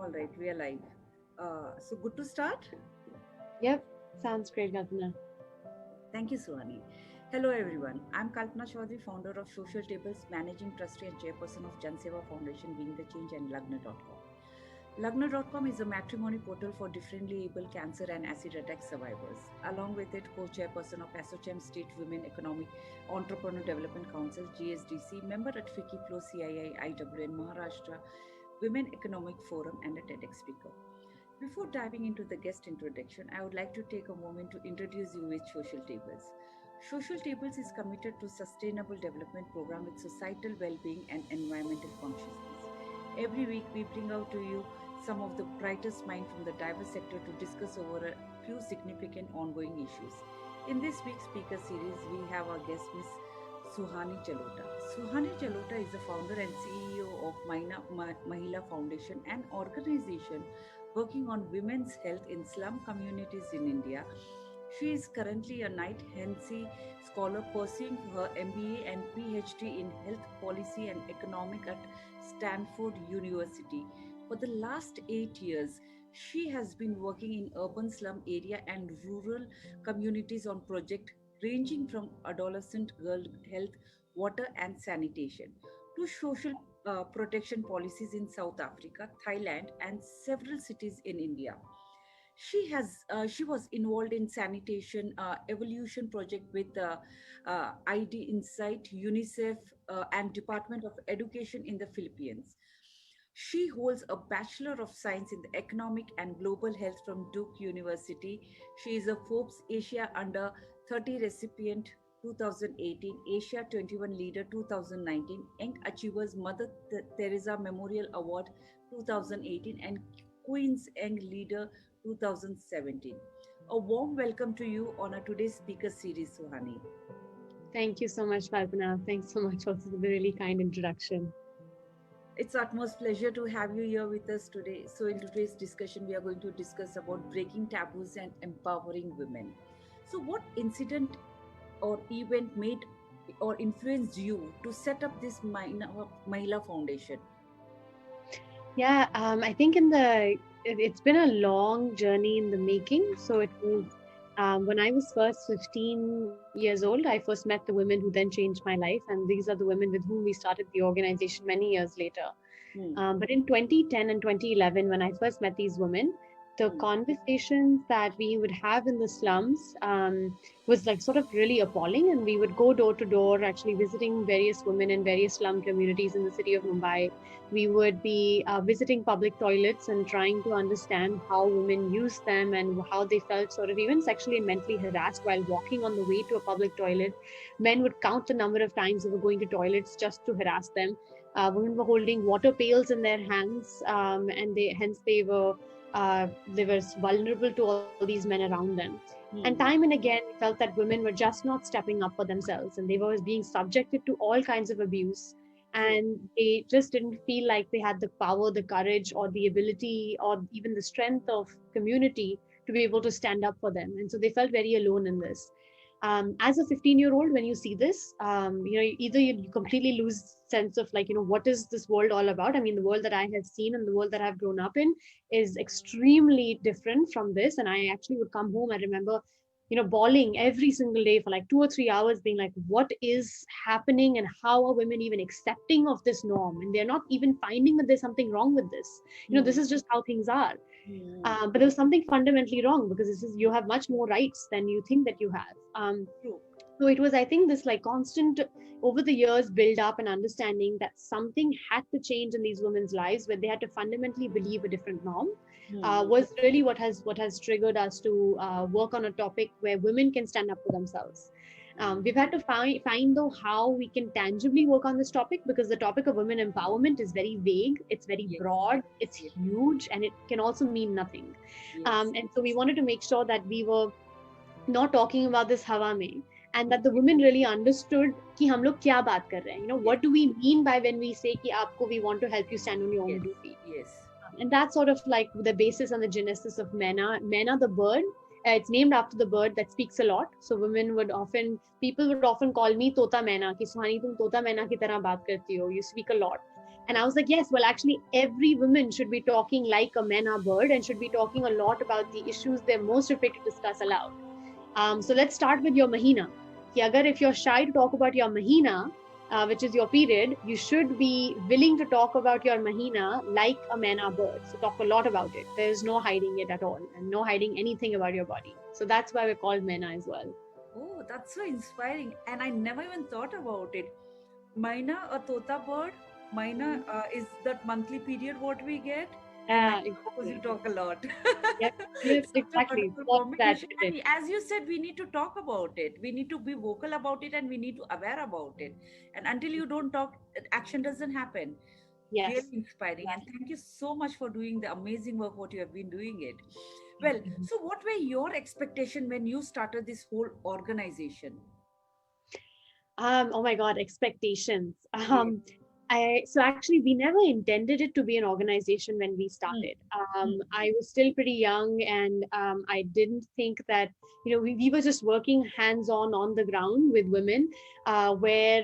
All right, we are live. So good to start. Yep, sounds great, Kalpana. Thank you, Suhani. Hello, everyone. I'm Kalpana Chowdhary, founder of Social Tables, managing trustee and chairperson of Jan Seva Foundation, Being the Change, and Lagna.com. Lagna.com is a matrimony portal for differently able cancer and acid attack survivors. Along with it, co-chairperson of ASSOCHAM State Women Economic Entrepreneur Development Council (GSDC), member at FICCI Flow CII IWN Maharashtra Women Economic Forum, and a TEDx speaker. Before diving into the guest introduction, I would like to take a moment to introduce you with Social Tables. Social Tables is committed to sustainable development program with societal well-being and environmental consciousness. Every week we bring out to you some of the brightest minds from the diverse sector to discuss over a few significant ongoing issues. In this week's speaker series, we have our guest Miss Suhani Jalota. Suhani Jalota is the founder and CEO of Minor Myela Foundation, an organization working on women's health in slum communities in India. She is currently a Knight Hennessy Scholar pursuing her MBA and PhD in Health Policy and Economic at Stanford University. For the last 8 years, she has been working in urban slum area and rural communities on projects ranging from adolescent girl health, water and sanitation to social protection policies in South Africa, Thailand, and several cities in India. She was involved in sanitation evolution project with IDinsight, UNICEF, and Department of Education in the Philippines. She holds a Bachelor of Science in the Economic and Global Health from Duke University. She is a Forbes Asia Under 30 recipient 2018, Asia 21 Leader 2019, Young Achievers Mother Teresa Memorial Award 2018, and Queen's Young Leader 2017. A warm welcome to you on our today's speaker series, Suhani. Thank you so much, Kalpana. Thanks so much also for the really kind introduction. It's utmost pleasure to have you here with us today. So, in today's discussion, we are going to discuss about breaking taboos and empowering women. So, what incident or event made or influenced you to set up this Mahila Foundation? Yeah, I think it's been a long journey in the making. So it was when I was first 15 years old, I first met the women who then changed my life. And these are the women with whom we started the organization many years later. Hmm. But in 2010 and 2011, when I first met these women, the Hmm. conversations that we would have in the slums was like sort of really appalling. And we would go door to door, actually visiting various women in various slum communities in the city of Mumbai. We would be visiting public toilets and trying to understand how women use them and how they felt sort of even sexually and mentally harassed while walking on the way to a public toilet. Men would count the number of times they were going to toilets just to harass them. Women were holding water pails in their hands, and they were vulnerable to all these men around them. And time and again, we felt that women were just not stepping up for themselves, and they were being subjected to all kinds of abuse. True. And they just didn't feel like they had the power, the courage, or the ability, or even the strength of community to be able to stand up for them. And so they felt very alone in this. As a 15-year-old, when you see this, either you completely lose sense of like, what is this world all about? I mean, the world that I have seen and the world that I've grown up in is extremely different from this. And I actually would come home. I remember, bawling every single day for like 2 or 3 hours, being like, what is happening and how are women even accepting of this norm? And they're not even finding that there's something wrong with this. This is just how things are. Hmm. But there's something fundamentally wrong because this is, you have much more rights than you think that you have. True. So it was, I think, this like constant over the years build up and understanding that something had to change in these women's lives where they had to fundamentally believe a different norm. Hmm. Was really what has triggered us to work on a topic where women can stand up for themselves. We've had to find though how we can tangibly work on this topic because the topic of women empowerment is very vague, it's very Yes. broad, it's Yes. huge, and it can also mean nothing. Yes. And so we wanted to make sure that we were not talking about this hawa mein, and that the women really understood कि हम लोग क्या बात कर रहे हैं. What do we mean by when we say कि आपको we want to help you stand on your own Yes. two feet. Yes. And that's sort of like the basis and the genesis of Menna. Menna, the bird, it's named after the bird that speaks a lot. So people would often call me Tota Menna, कि सुहानी तुम तोता मैना की तरह बात करती हो. You speak a lot. And I was like, yes, well, actually, every woman should be talking like a Myna bird and should be talking a lot about the issues they're most afraid to discuss aloud. So let's start with your Mahina. If you're shy to talk about your Mahina, which is your period, you should be willing to talk about your Mahina like a Myna bird. So talk a lot about it. There's no hiding it at all and no hiding anything about your body. So that's why we're called Myna as well. Oh, that's so inspiring. And I never even thought about it. Myna, a tota bird. Myna is that monthly period what we get. And Myna, of course, you Exactly. talk a lot. Yes, yes, Such a exactly. wonderful What's that? combination. And as you said, we need to talk about it. We need to be vocal about it and we need to aware about it. And until you don't talk, action doesn't happen. Yes. Really inspiring. And thank you so much for doing the amazing work what you have been doing it. Well, so what were your expectation when you started this whole organization? Oh my God, expectations. Yeah. So actually we never intended it to be an organization when we Mm, started. mm, I was still pretty young, and I didn't think that, we were just working hands on the ground with women, where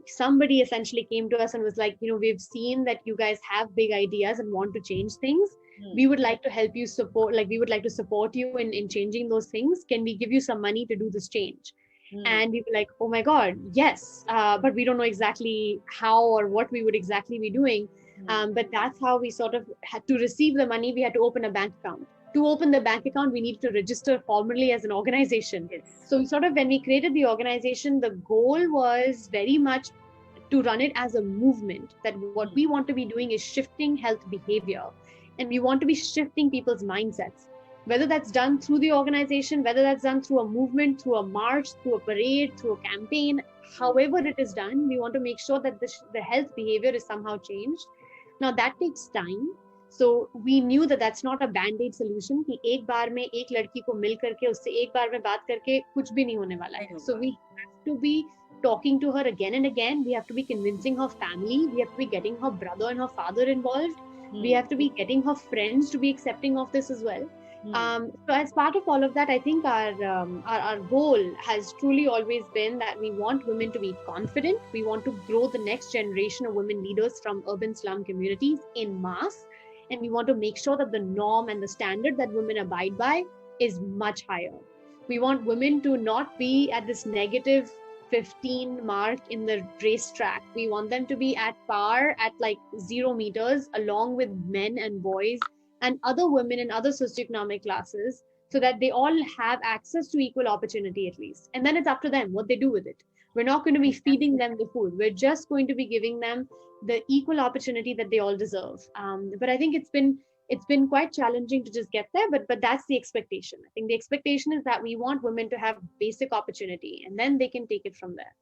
somebody essentially came to us and was like, we've seen that you guys have big ideas and want to change things. mm, We would like to help you support, like we would like to support you in changing those things. Can we give you some money to do this change? mm, And we were like, oh my God, yes, but we don't know exactly how or what we would exactly be doing. mm. But that's how we sort of had to receive the money. We had to open a bank account. To open the bank account, we needed to register formally as an organization. Yes. So sort of when we created the organization, the goal was very much to run it as a movement, that what Mm, we want to be doing is shifting health behavior, and we want to be shifting people's mindsets, whether that's done through the organization, whether that's done through a movement, through a march, through a parade, through a campaign. However it is done, we want to make sure that the health behavior is somehow changed. Now that takes time. So we knew that that's not a band-aid solution कि एक बार में एक लड़की को मिल करके उससे एक बार में बात करके कुछ भी नहीं होने वाला I है. know. So we have to be talking to her again and again. We have to be convincing her family. We have to be getting her brother and her father involved. We Mm, have to be getting her friends to be accepting of this as well. mm, So as part of all of that, I think our goal has truly always been that we want women to be confident. We want to grow the next generation of women leaders from urban slum communities in mass, and we want to make sure that the norm and the standard that women abide by is much higher. We want women to not be at this negative 15 mark in the racetrack. We want them to be at par at like 0 meters, along with men and boys and other women in other socioeconomic classes, so that they all have access to equal opportunity at least. And then it's up to them what they do with it. We're not going to be feeding them the food. We're just going to be giving them the equal opportunity that they all deserve. But I think it's been quite challenging to just get there, but that's the expectation. I think the expectation is that we want women to have basic opportunity, and then they can take it from there.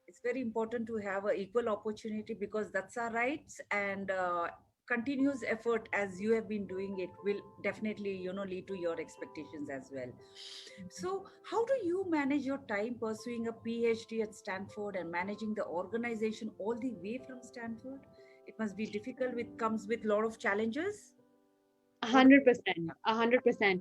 it's very important to have a equal opportunity because that's our rights and continuous effort as you have been doing it will definitely lead to your expectations as well. So how do you manage your time pursuing a PhD at Stanford and managing the organization all the way from Stanford? It must be difficult, with comes with a lot of challenges. What? 100%, 100%.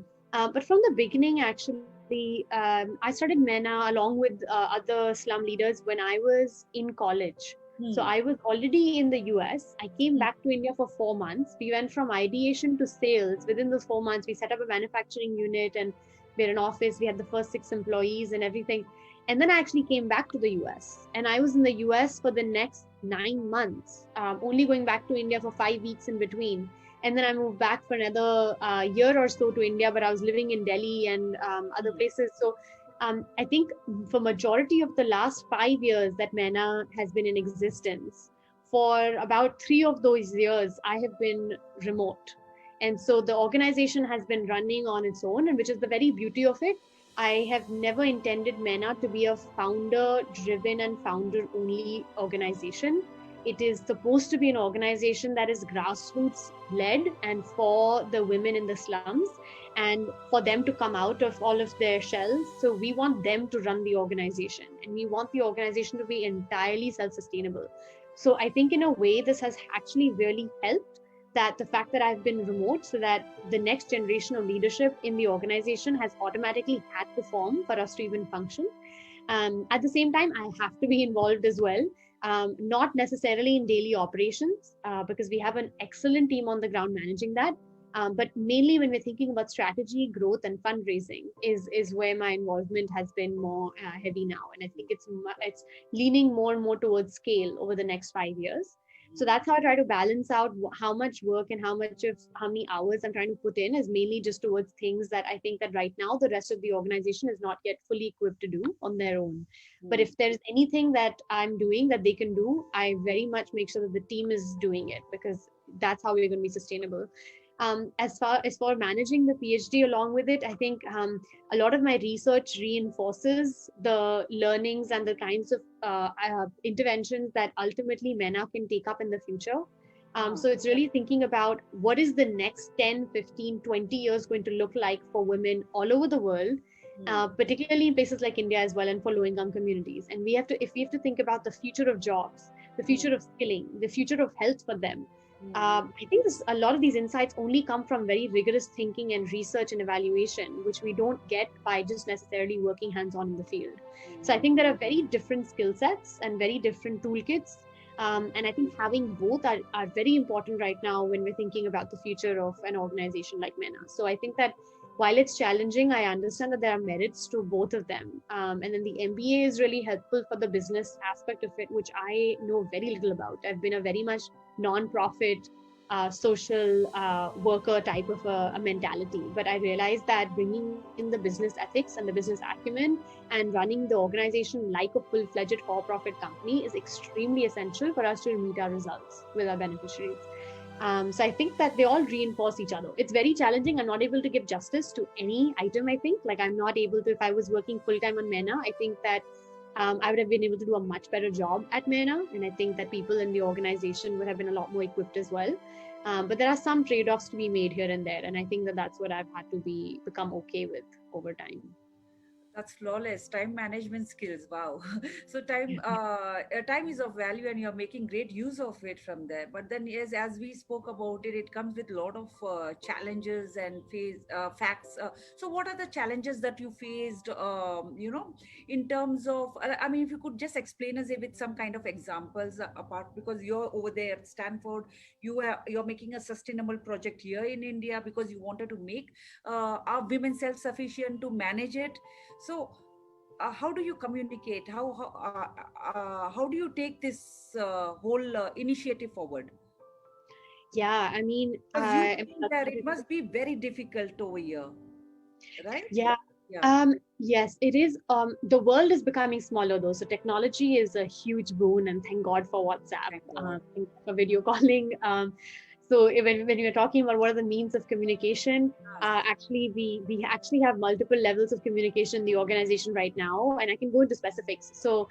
But from the beginning, actually, I started MENA along with other slum leaders when I was in college. So Hmm. I was already in the US. I came Hmm. back to India for 4 months. We went from ideation to sales. Within those 4 months, we set up a manufacturing unit, and we had an office. We had the first 6 employees and everything. And then I actually came back to the US. And I was in the US for the next 9 months, only going back to India for 5 weeks in between. And then I moved back for another year or so to India, but I was living in Delhi and other Hmm. places. So I think for majority of the last 5 years that MENA has been in existence, for about 3 of those years, I have been remote. And so the organization has been running on its own, and which is the very beauty of it. I have never intended MENA to be a founder driven and founder only organization. It is supposed to be an organization that is grassroots led and for the women in the slums, and for them to come out of all of their shells. So we want them to run the organization, and we want the organization to be entirely self-sustainable. So I think in a way, this has actually really helped, that the fact that I've been remote, so that the next generation of leadership in the organization has automatically had to form for us to even function. At the same time, I have to be involved as well. not necessarily in daily operations, because we have an excellent team on the ground managing that. But mainly when we're thinking about strategy, growth, and fundraising is where my involvement has been more heavy now. And I think it's leaning more and more towards scale over the next 5 years. So that's how I try to balance out how much work and how many hours I'm trying to put in is mainly just towards things that I think that right now the rest of the organization is not yet fully equipped to do on their own. But if there's anything that I'm doing that they can do, I very much make sure that the team is doing it, because that's how we're going to be sustainable. As far as for managing the PhD along with it, I think a lot of my research reinforces the learnings and the kinds of interventions that ultimately MENA can take up in the future. So it's really thinking about what is the next 10, 15, 20 years going to look like for women all over the world, particularly in places like India as well, and for low-income communities. And if we have to think about the future of jobs, the future of skilling, the future of health for them, I think a lot of these insights only come from very rigorous thinking and research and evaluation, which we don't get by just necessarily working hands-on in the field. So I think there are very different skill sets and very different toolkits. And I think having both are very important right now when we're thinking about the future of an organization like MENA. So I think that while it's challenging, I understand that there are merits to both of them. And then the MBA is really helpful for the business aspect of it, which I know very little about. I've been a very much non-profit, social worker type of a mentality. But I realized that bringing in the business ethics and the business acumen and running the organization like a full-fledged for-profit company is extremely essential for us to meet our results with our beneficiaries. So I think that they all reinforce each other. It's very challenging. I'm not able to give justice to any item, I think. Like I'm not able to, if I was working full-time on MENA, I think that I would have been able to do a much better job at MENA. And I think that people in the organization would have been a lot more equipped as well. But there are some trade-offs to be made here and there. And I think that that's what I've had to become okay with over time. That's flawless. Time management skills. Wow. So time is of value, and you're making great use of it from there. But then, yes, as we spoke about it, it comes with a lot of challenges and facts. So, what are the challenges that you faced? In terms of, I mean, if you could just explain us with some kind of examples apart, because you're over there at Stanford, you're making a sustainable project here in India because you wanted to make our women self-sufficient to manage it. So, how do you communicate? How do you take this whole initiative forward? Yeah, I mean, That it must be very difficult over here, right? Yeah. Yeah. Yes, it is. The world is becoming smaller though. So technology is a huge boon, and thank God for WhatsApp, Thank God. for video calling. So when you're talking about what are the means of communication, actually we actually have multiple levels of communication in the organization right now, and I can go into specifics. So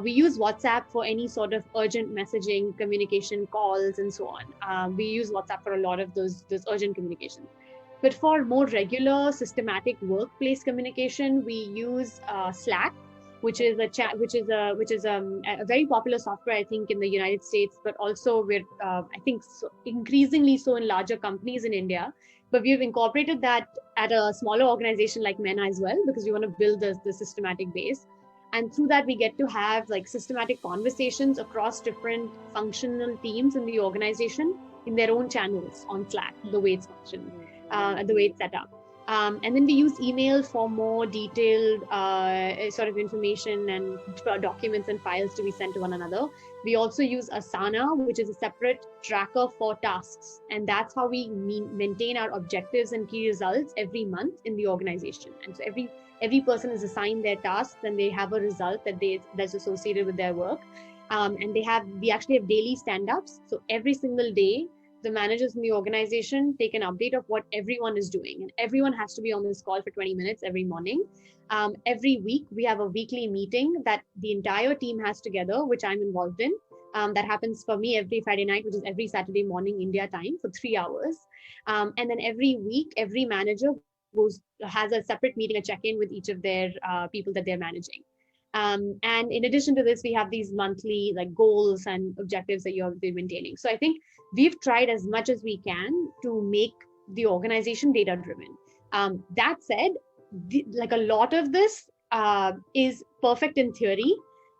we use WhatsApp for any sort of urgent messaging, communication, calls, and so on. We use WhatsApp for a lot of those urgent communications. But for more regular, systematic workplace communication, we use Slack, which is a very popular software, I think, in the United States, but also we're I think increasingly so in larger companies in India. But we've incorporated that at a smaller organization like MENA as well, because we want to build the systematic base. And through that, we get to have like systematic conversations across different functional teams in the organization in their own channels on Slack, the way it's functioned. The way it's set up. And then we use email for more detailed sort of information and documents and files to be sent to one another. We also use Asana, which is a separate tracker for tasks. And that's how we maintain our objectives and key results every month in the organization. And so every person is assigned their tasks, and they have a result that's associated with their work. And we actually have daily stand-ups. So every single day, the managers in the organization take an update of what everyone is doing. And everyone has to be on this call for 20 minutes every morning. Every week, we have a weekly meeting that the entire team has together, which I'm involved in. That happens for me every Friday night, which is every Saturday morning India time for 3 hours. And then every week, every manager has a separate meeting, a check-in with each of their people that they're managing. And in addition to this, we have these monthly like goals and objectives that you're maintaining. So I think we've tried as much as we can to make the organization data driven. That said, like a lot of this is perfect in theory,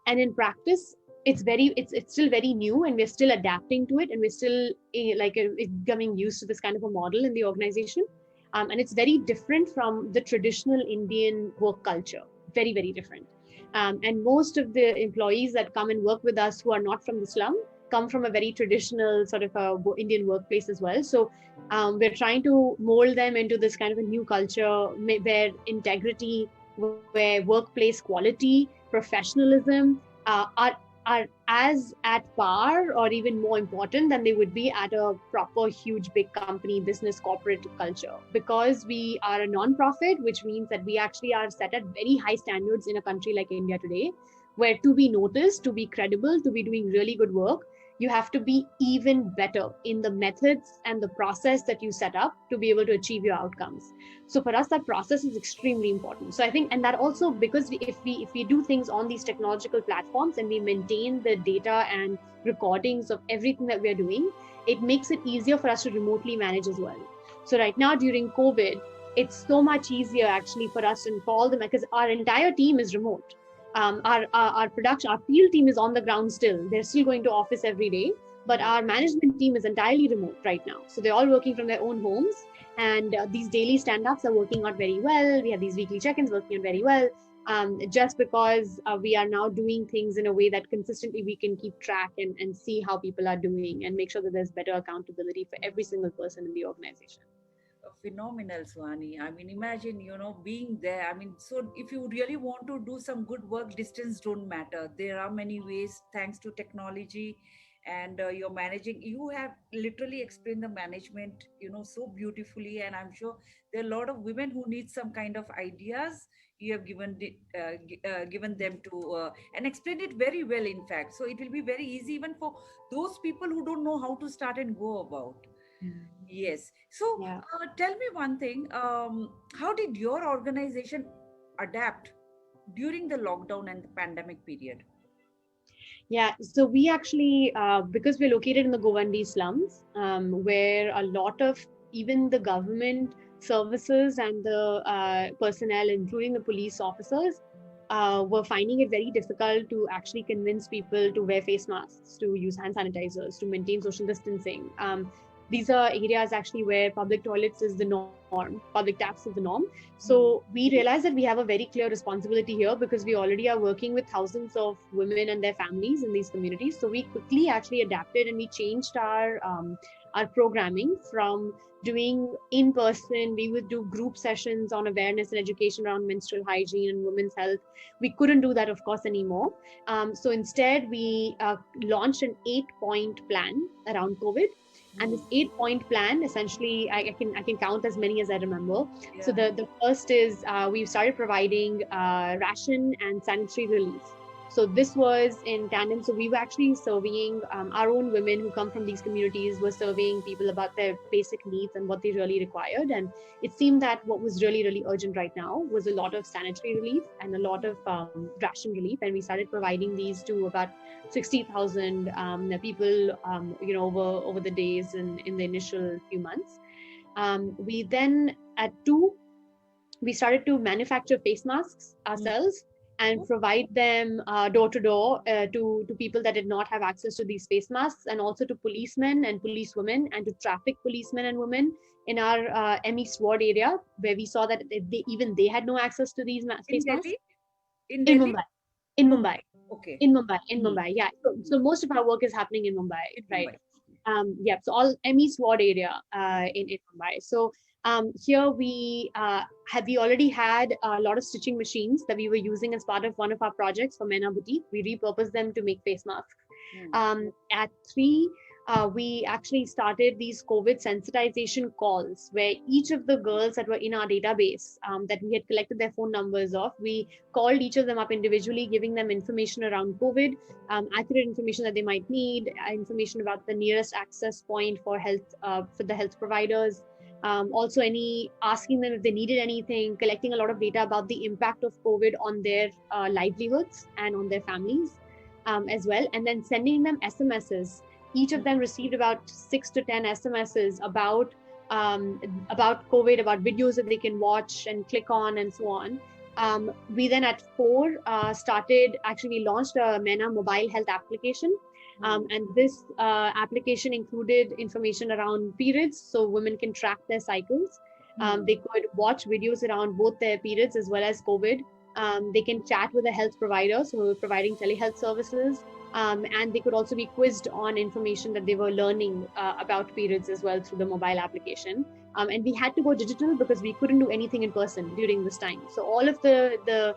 and in practice, it's still very new, and we're still adapting to it, and we're still becoming used to this kind of a model in the organization. And it's very different from the traditional Indian work culture, very, very different. And most of the employees that come and work with us who are not from the slum come from a very traditional sort of a Indian workplace as well. So we're trying to mold them into this kind of a new culture where integrity, where workplace quality, professionalism are as at par or even more important than they would be at a proper huge big company business corporate culture, because we are a non-profit, which means that we actually are set at very high standards in a country like India today, where to be noticed, to be credible, to be doing really good work, you have to be even better in the methods and the process that you set up to be able to achieve your outcomes. So for us, that process is extremely important. So I think, and that also because if we do things on these technological platforms and we maintain the data and recordings of everything that we are doing, it makes it easier for us to remotely manage as well. So right now during COVID, it's so much easier actually for us and for all them, because our entire team is remote. Our production, our field team is on the ground still. They're still going to office every day, but our management team is entirely remote right now. So they're all working from their own homes, and these daily stand-ups are working out very well. We have these weekly check-ins working out very well, just because we are now doing things in a way that consistently we can keep track and see how people are doing and make sure that there's better accountability for every single person in the organization. Phenomenal, Suhani. I mean, imagine, being there. I mean, so if you really want to do some good work, distance don't matter. There are many ways, thanks to technology, and you're managing. You have literally explained the management, so beautifully. And I'm sure there are a lot of women who need some kind of ideas. You have given them to and explained it very well, in fact. So it will be very easy even for those people who don't know how to start and go about. Yes. So Yeah. tell me one thing. How did your organization adapt during the lockdown and the pandemic period? Yeah, so we actually, because we're located in the Govandi slums, where a lot of even the government services and the personnel, including the police officers, were finding it very difficult to actually convince people to wear face masks, to use hand sanitizers, to maintain social distancing. These are areas actually where public toilets is the norm, public taps is the norm. So Hmm. we realized that we have a very clear responsibility here, because we already are working with thousands of women and their families in these communities. So we quickly actually adapted and we changed our programming from doing in person. We would do group sessions on awareness and education around menstrual hygiene and women's health. We couldn't do that, of course, anymore. So instead, we launched an 8-point plan around COVID. And Hmm. this 8-point plan, essentially, I can count as many as I remember. So Yeah. the first is we've started providing ration and sanitary relief. So this was in tandem. So we were actually serving our own women who come from these communities, were serving people about their basic needs and what they really required. And it seemed that what was really, really urgent right now was a lot of sanitary relief and a lot of ration relief. And we started providing these to about 60,000 people, over the days and in the initial few months. We then at 2 we started to manufacture face masks Hmm. ourselves and provide them door to door to people that did not have access to these face masks, and also to policemen and policewomen and to traffic policemen and women in our ME SWAT area, where we saw that they had no access to these In face masks Delhi? In in Delhi? Mumbai. In Oh, Mumbai. okay. In Hmm. Mumbai, yeah. So most of our work is happening in Mumbai, In right? Mumbai. Yeah. So all ME SWAT area in Mumbai. So here we already had a lot of stitching machines that we were using as part of one of our projects for Menna Boutique. We repurposed them to make face masks. Hmm. At 3, we actually started these COVID sensitization calls, where each of the girls that were in our database that we had collected their phone numbers of, we called each of them up individually, giving them information around COVID, accurate information that they might need, information about the nearest access point for health, for the health providers. Also, asking them if they needed anything, collecting a lot of data about the impact of COVID on their livelihoods and on their families as well, and then sending them SMSs. Each of them received about 6 to 10 SMSs about COVID, about videos that they can watch and click on, and so on. We then at 4 we launched a MENA mobile health application. And this application included information around periods, so women can track their cycles. They could watch videos around both their periods as well as COVID. They can chat with a health provider, so we're providing telehealth services. And they could also be quizzed on information that they were learning about periods as well through the mobile application. And we had to go digital because we couldn't do anything in person during this time. So all of the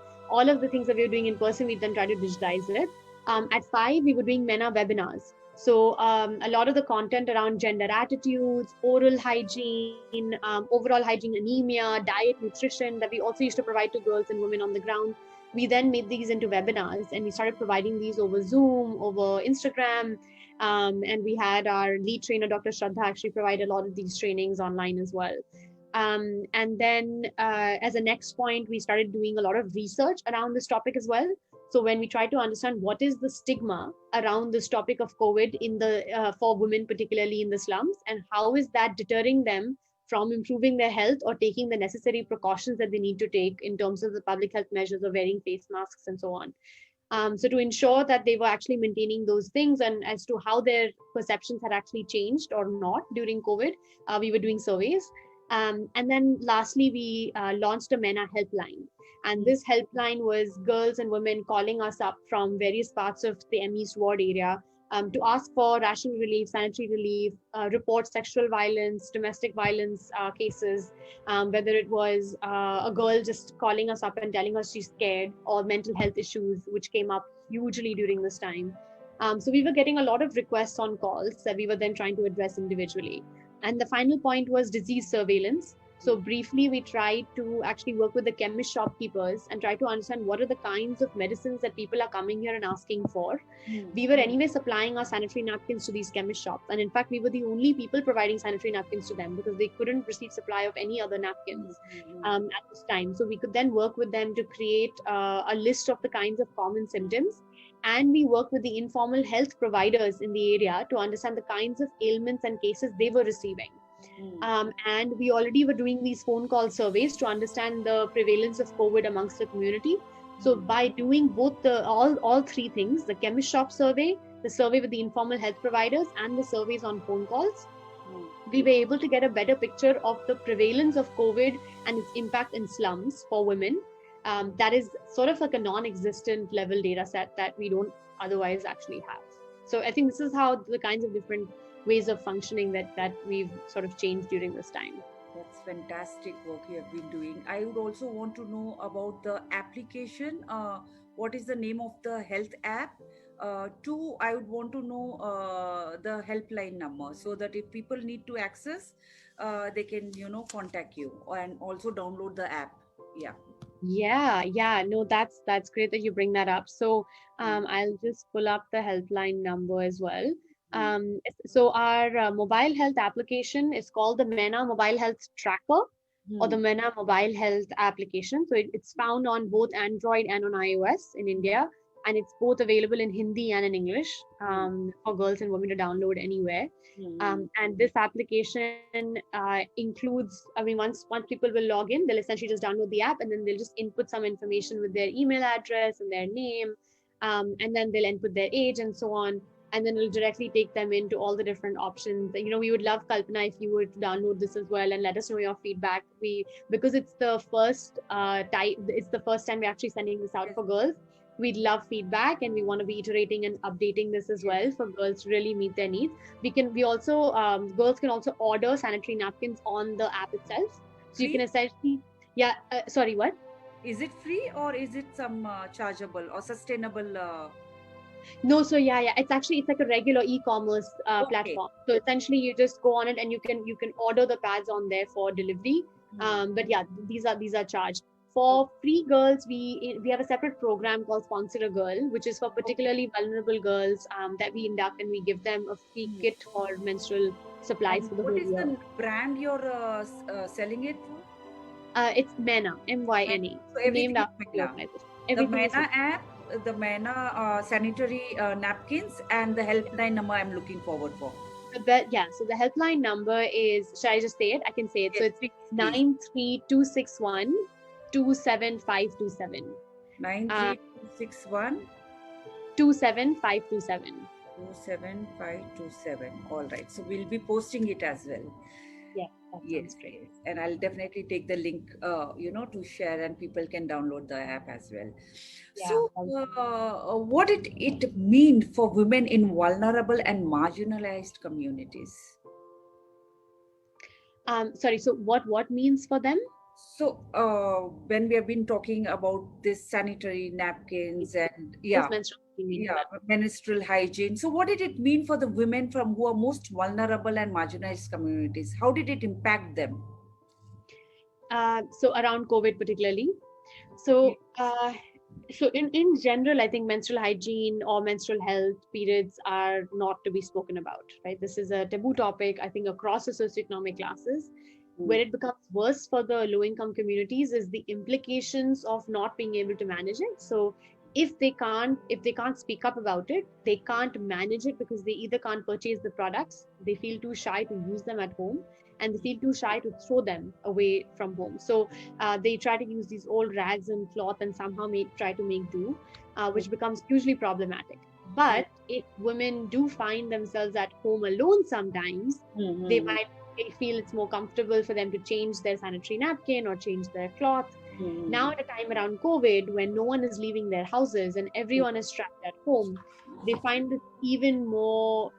things that we were doing in person, we then tried to digitize it. At 5, we were doing MENA webinars. So a lot of the content around gender attitudes, oral hygiene, overall hygiene, anemia, diet, nutrition that we also used to provide to girls and women on the ground. We then made these into webinars and we started providing these over Zoom, over Instagram. And we had our lead trainer, Dr. Shraddha, actually provide a lot of these trainings online as well. And then as a next point, we started doing a lot of research around this topic as well. So when we try to understand what is the stigma around this topic of COVID in the for women, particularly in the slums, and how is that deterring them from improving their health or taking the necessary precautions that they need to take in terms of the public health measures of wearing face masks and so on. So to ensure that they were actually maintaining those things and as to how their perceptions had actually changed or not during COVID, we were doing surveys. And then lastly, we launched a MENA helpline. And this helpline was girls and women calling us up from various parts of the M East Ward area to ask for rational relief, sanitary relief, report sexual violence, domestic violence cases, whether it was a girl just calling us up and telling us she's scared, or mental health issues, which came up hugely during this time. So we were getting a lot of requests on calls that we were then trying to address individually. And the final point was disease surveillance. So briefly, we tried to actually work with the chemist shopkeepers and try to understand what are the kinds of medicines that people are coming here and asking for. We were anyway supplying our sanitary napkins to these chemist shops. And in fact, we were the only people providing sanitary napkins to them because they couldn't receive supply of any other napkins at this time. So we could then work with them to create a list of the kinds of common symptoms. And we work with the informal health providers in the area to understand the kinds of ailments and cases they were receiving. And we already were doing these phone call surveys to understand the prevalence of COVID amongst the community. So by doing both all three things, the chemist shop survey, the survey with the informal health providers, and the surveys on phone calls, we were able to get a better picture of the prevalence of COVID and its impact in slums for women. That is sort of like a non-existent level data set that we don't otherwise actually have. So I think this is how the kinds of different ways of functioning that we've sort of changed during this time. That's fantastic work you have been doing. I would also want to know about the application. What is the name of the health app? Two, I would want to know the helpline number so that if people need to access, they can, contact you and also download the app. Yeah. No, that's great that you bring that up. So I'll just pull up the helpline number as well. So our mobile health application is called the MENA Mobile Health Tracker or the MENA Mobile Health Application. So it's found on both Android and on iOS in India, and it's both available in Hindi and in English for girls and women to download anywhere. And this application includes, once people will log in, they'll essentially just download the app and then they'll just input some information with their email address and their name, and then they'll input their age and so on. And then it'll directly take them into all the different options. We would love, Kalpana, if you would download this as well and let us know your feedback. Because it's the first time we're actually sending this out for girls. We'd love feedback, and we want to be iterating and updating this as well for girls to really meet their needs. Girls can also order sanitary napkins on the app itself. So you can essentially, sorry, what? Is it free or is it some chargeable or sustainable? No, so it's like a regular e-commerce platform. So essentially, you just go on it and you can order the pads on there for delivery. But yeah, these are charged. For free girls, we have a separate program called Sponsor a Girl, which is for particularly vulnerable girls that we induct, and we give them a free kit for menstrual supplies for the whole year. What is the brand you're selling it for? It's Myna, Myna. So named after the organization. The Myna app, the Myna sanitary napkins, and the helpline number I'm looking forward for. So the helpline number is, should I just say it? I can say it. Yes, so it's 93261 27527. 93261 27527. 27527. All right. So we'll be posting it as well. Yeah, that Yes, sounds great. yes. And I'll definitely take the link, to share, and people can download the app as well. Yeah. So, what did it mean for women in vulnerable and marginalized communities? Sorry. So what means for them? So, when we have been talking about this sanitary napkins and This menstrual hygiene, yeah, menstrual hygiene. So, what did it mean for the women from who are most vulnerable and marginalized communities? How did it impact them? so around COVID particularly. So, so in general, I think menstrual hygiene or menstrual health periods are not to be spoken about, right? This is a taboo topic, I think, across the socioeconomic classes. Where it becomes worse for the low income communities is the implications of not being able to manage it. So if they can't speak up about it, they can't manage it because they either can't purchase the products, they feel too shy to use them at home, and they feel too shy to throw them away from home. So they try to use these old rags and cloth and somehow try to make do, which becomes hugely problematic. But if women do find themselves at home alone sometimes, they might feel it's more comfortable for them to change their sanitary napkin or change their cloth. Now, at a time around COVID, when no one is leaving their houses and everyone is trapped at home, they find it even more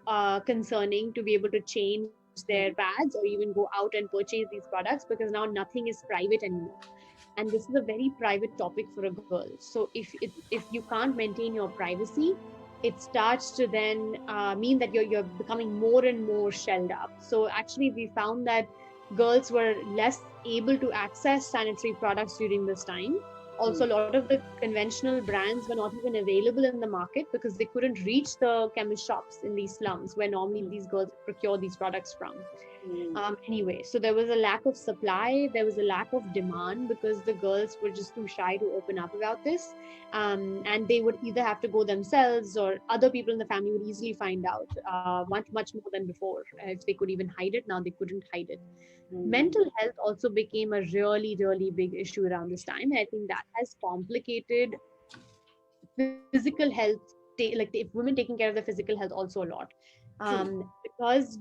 concerning to be able to change their pads or even go out and purchase these products, because now nothing is private anymore. And this is a very private topic for a girl. So if you can't maintain your privacy, it starts to then mean that you're becoming more and more shelled up. So actually, we found that girls were less able to access sanitary products during this time. Also, a lot of the conventional brands were not even available in the market because they couldn't reach the chemist shops in these slums where normally these girls procure these products from. Anyway, so there was a lack of supply, there was a lack of demand because the girls were just too shy to open up about this. And they would either have to go themselves, or other people in the family would easily find out, much more than before. If they could even hide it, now they couldn't hide it. Mental health also became a really big issue around this time. I think that has complicated physical health, like if women taking care of their physical health also a lot. Because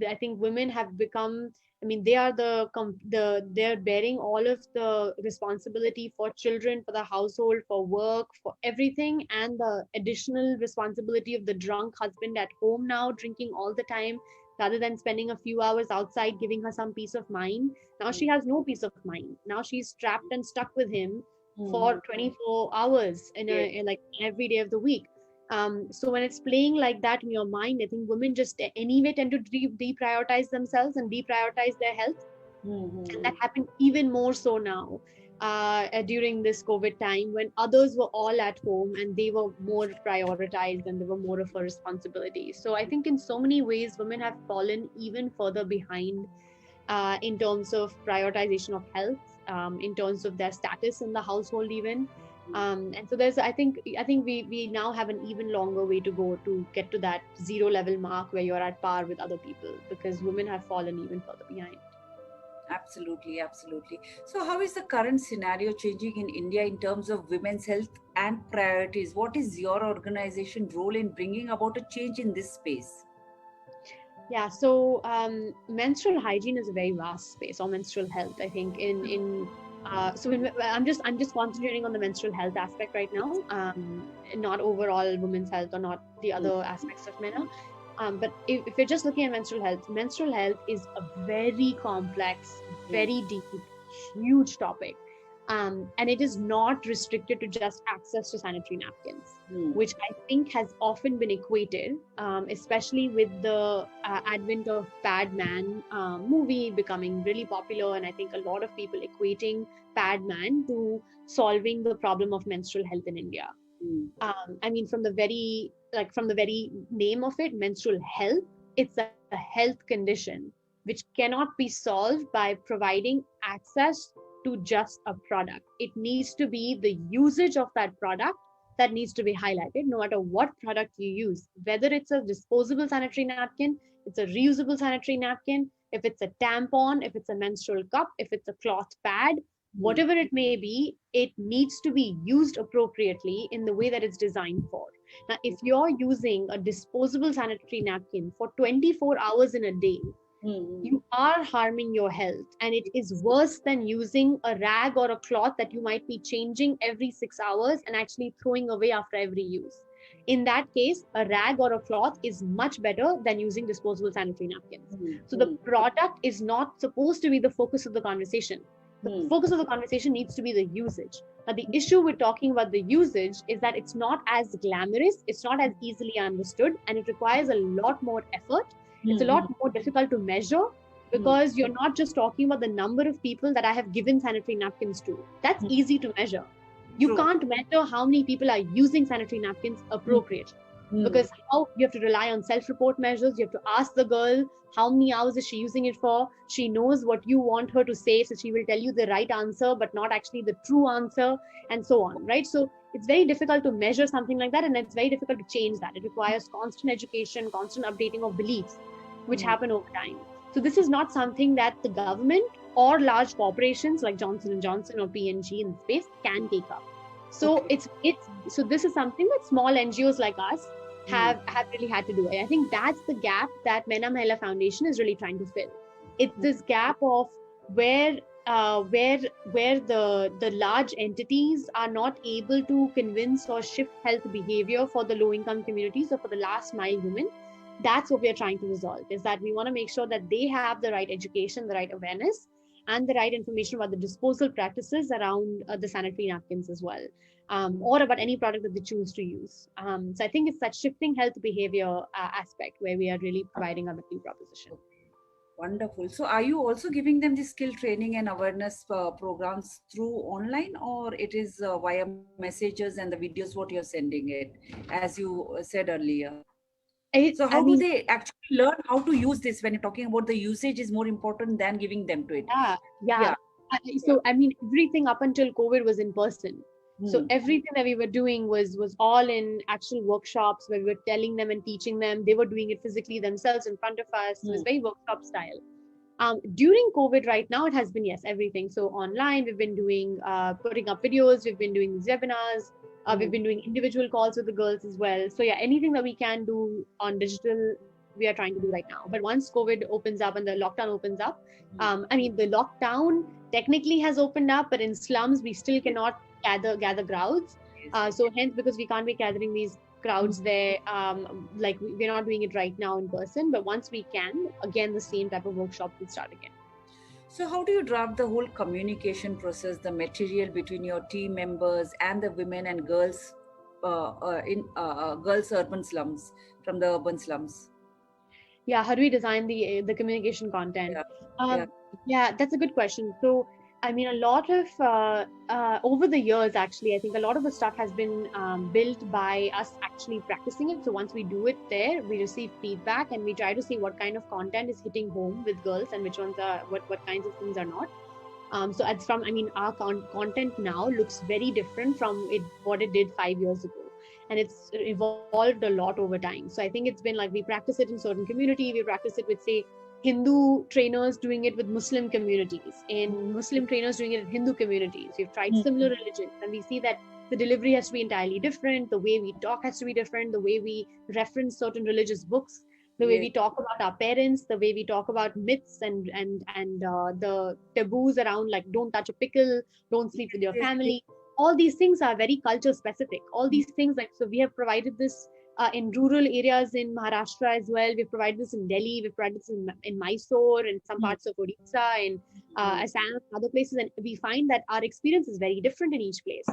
I think women have become, I mean, they are they're bearing all of the responsibility for children, for the household, for work, for everything, and the additional responsibility of the drunk husband at home now, drinking all the time rather than spending a few hours outside giving her some peace of mind. Now she has no peace of mind. Now she's trapped and stuck with him for 24 hours in like every day of the week. So when it's playing like that in your mind, I think women just anyway tend to deprioritize themselves and deprioritize their health. And that happened even more so now during this COVID time, when others were all at home and they were more prioritized and they were more of a responsibility. So I think in so many ways, women have fallen even further behind in terms of prioritization of health, in terms of their status in the household even. And so there's, I think we now have an even longer way to go to get to that zero level mark where you're at par with other people, because women have fallen even further behind. Absolutely, absolutely. So, how is the current scenario changing in India in terms of women's health and priorities? What is your organization role in bringing about a change in this space? Yeah, so menstrual hygiene is a very vast space, or menstrual health. I think I'm just concentrating on the menstrual health aspect right now, not overall women's health or not the other aspects of MENA. But if you're just looking at menstrual health is a very complex, very deep, huge topic. And it is not restricted to just access to sanitary napkins, which I think has often been equated, especially with the advent of Pad Man movie becoming really popular. And I think a lot of people equating Pad Man to solving the problem of menstrual health in India. I mean, from the very name of it, menstrual health, it's a health condition which cannot be solved by providing access to just a product. It needs to be the usage of that product that needs to be highlighted, no matter what product you use, whether it's a disposable sanitary napkin, it's a reusable sanitary napkin, if it's a tampon, if it's a menstrual cup, if it's a cloth pad. whatever it may be, it needs to be used appropriately in the way that it's designed for. Now, if you're using a disposable sanitary napkin for 24 hours in a day, you are harming your health, and it is worse than using a rag or a cloth that you might be changing every 6 hours and actually throwing away after every use. In that case, a rag or a cloth is much better than using disposable sanitary napkins. So the product is not supposed to be the focus of the conversation. The focus of the conversation needs to be the usage. Now, the issue with talking about the usage is that it's not as glamorous, it's not as easily understood, and it requires a lot more effort. It's a lot more difficult to measure, because you're not just talking about the number of people that I have given sanitary napkins to. That's easy to measure. You can't measure how many people are using sanitary napkins appropriately, because how you have to rely on self-report measures. You have to ask the girl how many hours is she using it for. She knows what you want her to say, so she will tell you the right answer, but not actually the true answer, and so on, right? So it's very difficult to measure something like that, and it's very difficult to change that. It requires constant education, constant updating of beliefs, which happen over time. So this is not something that the government or large corporations like Johnson & Johnson or P&G in space can take up. So so this is something that small NGOs like us have really had to do. I think that's the gap that Minor Myela Foundation is really trying to fill. It's this gap of where the large entities are not able to convince or shift health behavior for the low-income communities or for the last mile women. That's what we are trying to resolve, is that we want to make sure that they have the right education, the right awareness, and the right information about the disposal practices around the sanitary napkins as well, or about any product that they choose to use. So I think it's that shifting health behavior aspect where we are really providing a value proposition. Wonderful. So are you also giving them the skill training and awareness programs through online, or it is via messages and the videos what you're sending it, as you said earlier? So how do they actually learn how to use this? When you're talking about the usage is more important than giving them to it. Yeah. So I mean, everything up until COVID was in person. So everything that we were doing was all in actual workshops where we were telling them and teaching them. They were doing it physically themselves in front of us. It was very workshop style. During COVID right now, it has been, yes, everything. So online, we've been doing, putting up videos, we've been doing these webinars, we've been doing individual calls with the girls as well. So yeah, anything that we can do on digital, we are trying to do right now. But once COVID opens up and the lockdown opens up, I mean, the lockdown technically has opened up, but in slums, we still cannot gather crowds. So hence, because we can't be gathering these crowds there, like we're not doing it right now in person, but once we can, again, the same type of workshop will start again. So how do you draft the whole communication process, the material between your team members and the women and girls in girls' urban slums, from the urban slums? Yeah, how do we design the communication content? Yeah, that's a good question. So I mean, a lot of over the years, actually, I think a lot of the stuff has been built by us actually practicing it. So once we do it there, we receive feedback and we try to see what kind of content is hitting home with girls and which ones are what kinds of things are not. So it's from, I mean, our content now looks very different from what it did 5 years ago. And it's evolved a lot over time. So I think it's been like we practice it in certain community, we practice it with, say, Hindu trainers doing it with Muslim communities, and Muslim trainers doing it in Hindu communities. We've tried similar religions, and we see that the delivery has to be entirely different. The way we talk has to be different. The way we reference certain religious books, the way we talk about our parents, the way we talk about myths and the taboos around, like don't touch a pickle, don't sleep with your family. All these things are very culture specific. All these things, like, so we have provided this in rural areas in Maharashtra as well. We've provided this in Delhi. We've provided this in Mysore and some parts of Odisha and Assam and other places. And we find that our experience is very different in each place.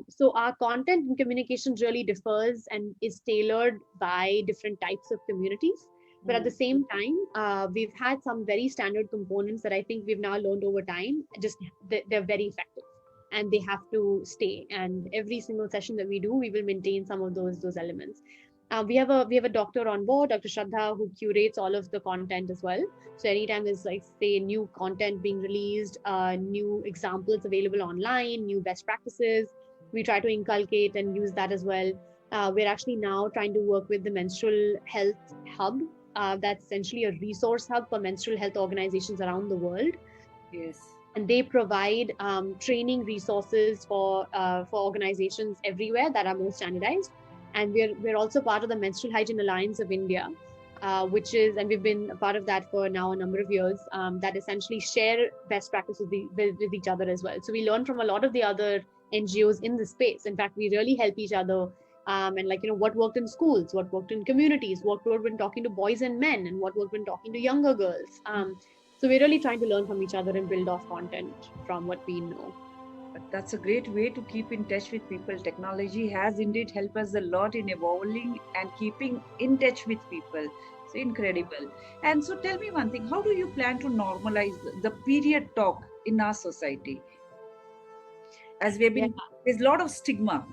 So our content and communication really differs and is tailored by different types of communities. But at the same time, we've had some very standard components that I think we've now learned over time. Just they're very effective. And they have to stay. And every single session that we do, we will maintain some of those elements. We have a doctor on board, Dr. Shraddha, who curates all of the content as well. So anytime there's, like, say, new content being released, new examples available online, new best practices, we try to inculcate and use that as well. We're actually now trying to work with the Menstrual Health Hub. That's essentially a resource hub for menstrual health organizations around the world. Yes. and they provide training resources for organizations everywhere that are more standardized. And we're also part of the Menstrual Hygiene Alliance of India, which is, and we've been a part of that for now a number of years, that essentially share best practices with each other as well. So we learn from a lot of the other NGOs in the space. In fact, we really help each other. And like, what worked in schools, what worked in communities, what worked when talking to boys and men, and what worked when talking to younger girls. So we're really trying to learn from each other and build off content from what we know. But that's a great way to keep in touch with people. Technology has indeed helped us a lot in evolving and keeping in touch with people. So incredible. And so tell me one thing, how do you plan to normalize the period talk in our society? As we've been, there's a lot of stigma.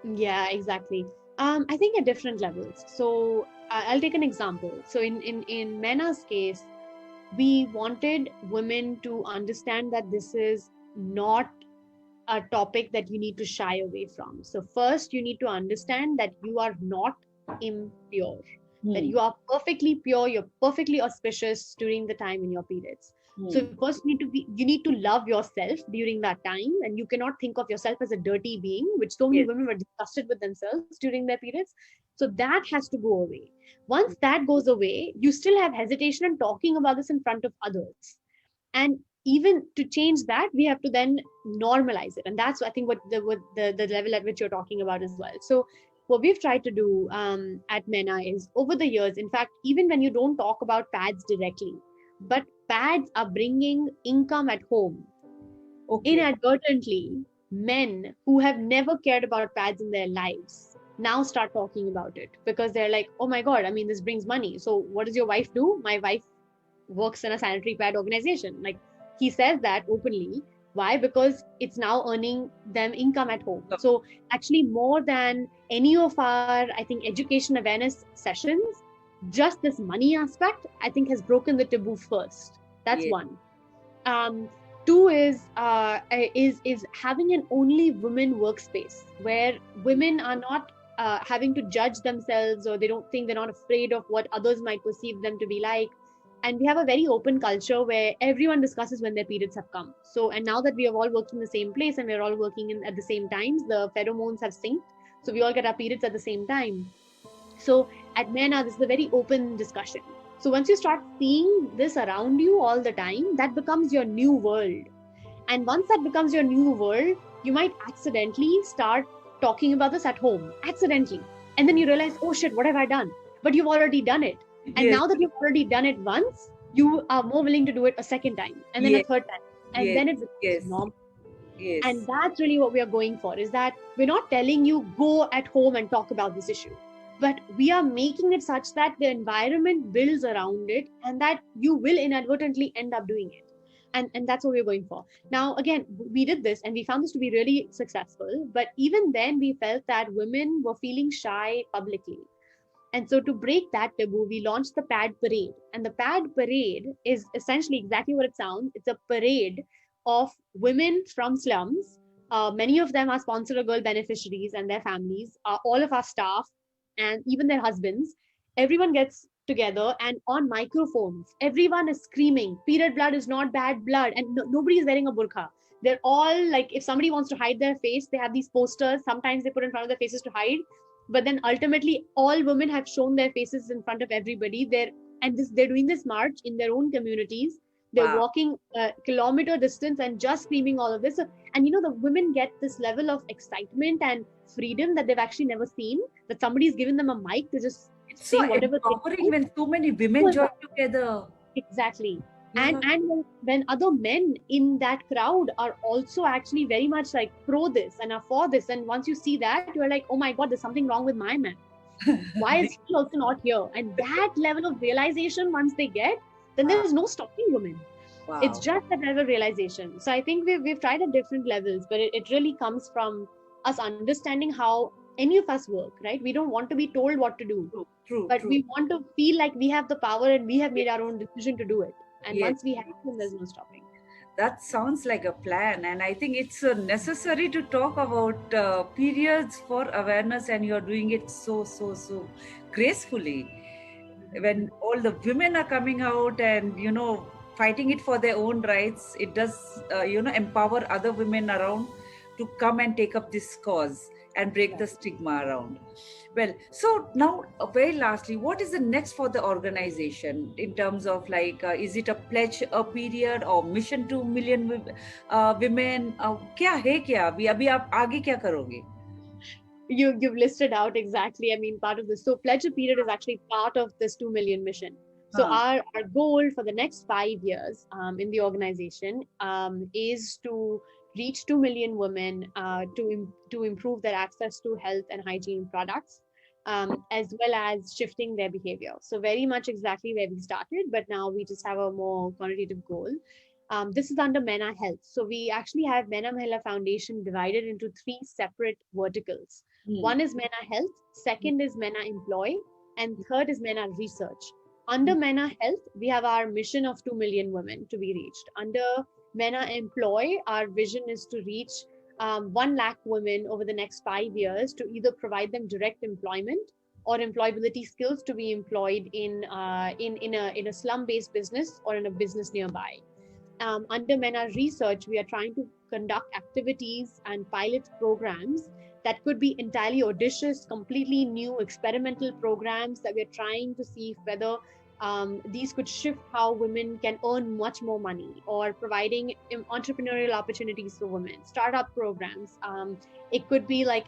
Yeah, exactly. I think at different levels. So I'll take an example. So in Mena's case, we wanted women to understand that this is not a topic that you need to shy away from. So first, you need to understand that you are not impure, that you are perfectly pure, you're perfectly auspicious during the time in your periods. So first, you need to love yourself during that time, and you cannot think of yourself as a dirty being, which so many women were disgusted with themselves during their periods. So that has to go away. Once that goes away, you still have hesitation in talking about this in front of others. And even to change that, we have to then normalize it. And that's, I think, what the level at which you're talking about as well. So what we've tried to do at MENA is, over the years, in fact, even when you don't talk about pads directly, but pads are bringing income at home. Inadvertently, men who have never cared about pads in their lives now start talking about it, because they're like, oh my God, I mean, this brings money. So what does your wife do? My wife works in a sanitary pad organization. Like, he says that openly. Why? Because it's now earning them income at home. So actually, more than any of our, I think, education awareness sessions, just this money aspect, I think, has broken the taboo first. That's one. Two is having an only women workspace where women are not having to judge themselves, or they're not afraid of what others might perceive them to be like. And we have a very open culture where everyone discusses when their periods have come. So, and now that we have all worked in the same place and we're all working at the same times, the pheromones have synced. So we all get our periods at the same time. So at MENA, this is a very open discussion. So once you start seeing this around you all the time, that becomes your new world. And once that becomes your new world, you might accidentally start talking about this at home, accidentally. And then you realize, oh shit, what have I done? But you've already done it. And now that you've already done it once, you are more willing to do it a second time, and then a third time. And then it becomes normal. And that's really what we are going for, is that we're not telling you go at home and talk about this issue, but we are making it such that the environment builds around it and that you will inadvertently end up doing it. And that's what we're going for. Now, again, we did this and we found this to be really successful. But even then, we felt that women were feeling shy publicly. And so to break that taboo, we launched the PAD Parade. And the PAD Parade is essentially exactly what it sounds. It's a parade of women from slums. Many of them are Sponsor a Girl beneficiaries and their families, all of our staff, and even their husbands. Everyone gets together, and on microphones, everyone is screaming, period blood is not bad blood. And nobody is wearing a burqa. They're all like, if somebody wants to hide their face, they have these posters. Sometimes they put in front of their faces to hide. But then ultimately, all women have shown their faces in front of everybody. They're doing this march in their own communities. They're walking a kilometer distance and just screaming all of this. And the women get this level of excitement and freedom that they've actually never seen, that somebody's given them a mic to just say whatever they want. When so many women join together. Exactly. And when other men in that crowd are also actually very much like pro this and are for this, and once you see that, you're like, oh my God, there's something wrong with my man. Why is he also not here? And that level of realization, once they get, then there's no stopping women. It's just that level of realization. So I think we've tried at different levels, but it really comes from us understanding how any of us work, right? We don't want to be told what to do, but we want to feel like we have the power and we have made our own decision to do it. And once we have it, there's no stopping. That sounds like a plan. And I think it's necessary to talk about periods for awareness, and you're doing it so gracefully. When all the women are coming out and, fighting it for their own rights. It does, empower other women around to come and take up this cause and break the stigma around. Well, so now, very lastly, what is the next for the organization in terms of like, is it a pledge a period or mission to million women? क्या है क्या अभी आप आगे क्या करोगे? You've listed out exactly. I mean, part of this. So pledge a period is actually part of this 2 million mission. So हाँ. our goal for the next 5 years in the organization is to reach 2 million women to improve their access to health and hygiene products, as well as shifting their behavior. So very much exactly where we started, but now we just have a more quantitative goal. This is under Menna Health. So we actually have Minor Myela Foundation divided into 3 separate verticals. One is Menna Health, second is Menna Employ, and third is Menna Research. Under Menna Health, we have our mission of 2 million women to be reached. Under Menna Employ, our vision is to reach 1 lakh women over the next 5 years to either provide them direct employment or employability skills to be employed in a slum-based business or in a business nearby. Under Menna Research, we are trying to conduct activities and pilot programs that could be entirely audacious, completely new experimental programs that we're trying to see whether these could shift how women can earn much more money, or providing entrepreneurial opportunities for women, startup programs. It could be like